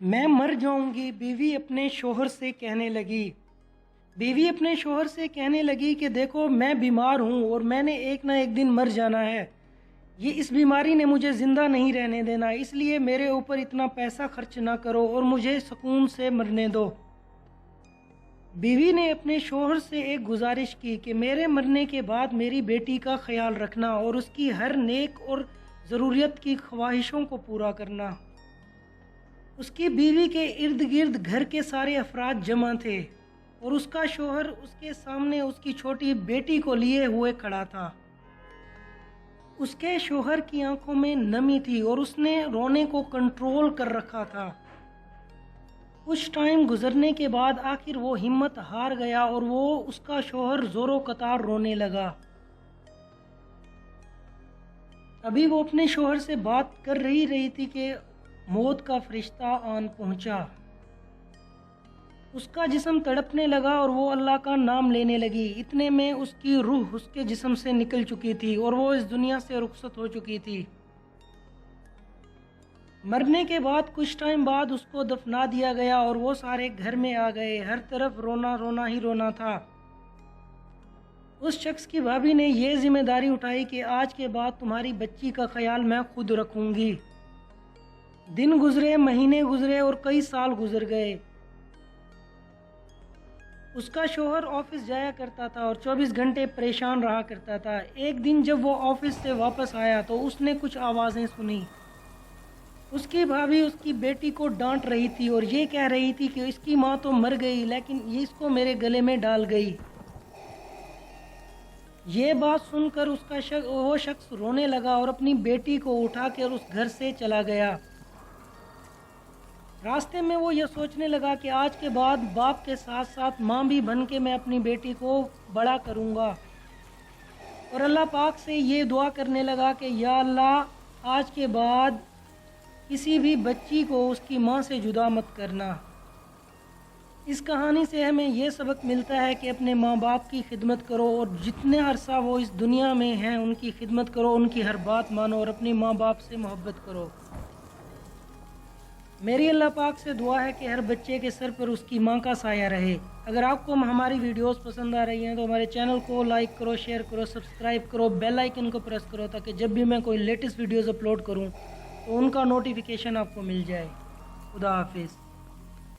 میں مر جاؤں گی، بیوی اپنے شوہر سے کہنے لگی۔ بیوی اپنے شوہر سے کہنے لگی کہ دیکھو میں بیمار ہوں اور میں نے ایک نہ ایک دن مر جانا ہے۔ اس بیماری نے مجھے زندہ نہیں رہنے دینا، اس لیے میرے اوپر اتنا پیسہ خرچ نہ کرو اور مجھے سکون سے مرنے دو۔ بیوی نے اپنے شوہر سے ایک گزارش کی کہ میرے مرنے کے بعد میری بیٹی کا خیال رکھنا اور اس کی ہر نیک اور ضروریت کی خواہشوں کو پورا کرنا۔ اس کی بیوی کے ارد گرد گھر کے سارے افراد جمع تھے اور اس کا شوہر اس کے سامنے اس کی چھوٹی بیٹی کو لیے ہوئے کھڑا تھا۔ اس کے شوہر کی آنکھوں میں نمی تھی اور اس نے رونے کو کنٹرول کر رکھا تھا۔ کچھ ٹائم گزرنے کے بعد آخر وہ ہمت ہار گیا اور اس کا شوہر زور و قطار رونے لگا۔ ابھی وہ اپنے شوہر سے بات کر رہی تھی کہ موت کا فرشتہ آن پہنچا۔ اس کا جسم تڑپنے لگا اور وہ اللہ کا نام لینے لگی۔ اتنے میں اس کی روح اس کے جسم سے نکل چکی تھی اور وہ اس دنیا سے رخصت ہو چکی تھی۔ مرنے کے بعد کچھ ٹائم بعد اس کو دفنا دیا گیا اور وہ سارے گھر میں آ گئے۔ ہر طرف رونا رونا ہی رونا تھا۔ اس شخص کی بھابھی نے یہ ذمہ داری اٹھائی کہ آج کے بعد تمہاری بچی کا خیال میں خود رکھوں گی۔ دن گزرے، مہینے گزرے اور کئی سال گزر گئے۔ اس کا شوہر آفس جایا کرتا تھا اور 24 گھنٹے پریشان رہا کرتا تھا۔ ایک دن جب وہ آفس سے واپس آیا تو اس نے کچھ آوازیں سنی۔ اس کی بھابھی اس کی بیٹی کو ڈانٹ رہی تھی اور یہ کہہ رہی تھی کہ اس کی ماں تو مر گئی لیکن یہ اس کو میرے گلے میں ڈال گئی۔ یہ بات سن کر وہ شخص رونے لگا اور اپنی بیٹی کو اٹھا کر اس گھر سے چلا گیا۔ راستے میں وہ یہ سوچنے لگا کہ آج کے بعد باپ کے ساتھ ساتھ ماں بھی بن کے میں اپنی بیٹی کو بڑا کروں گا، اور اللہ پاک سے یہ دعا کرنے لگا کہ یا اللہ آج کے بعد کسی بھی بچی کو اس کی ماں سے جدا مت کرنا۔ اس کہانی سے ہمیں یہ سبق ملتا ہے کہ اپنے ماں باپ کی خدمت کرو اور جتنے عرصہ وہ اس دنیا میں ہیں ان کی خدمت کرو، ان کی ہر بات مانو اور اپنی ماں باپ سے محبت کرو۔ میری اللہ پاک سے دعا ہے کہ ہر بچے کے سر پر اس کی ماں کا سایہ رہے۔ اگر آپ کو ہماری ویڈیوز پسند آ رہی ہیں تو ہمارے چینل کو لائک کرو، شیئر کرو، سبسکرائب کرو، بیل آئیکن کو پریس کرو تاکہ جب بھی میں کوئی لیٹسٹ ویڈیوز اپلوڈ کروں تو ان کا نوٹیفیکیشن آپ کو مل جائے۔ خدا حافظ۔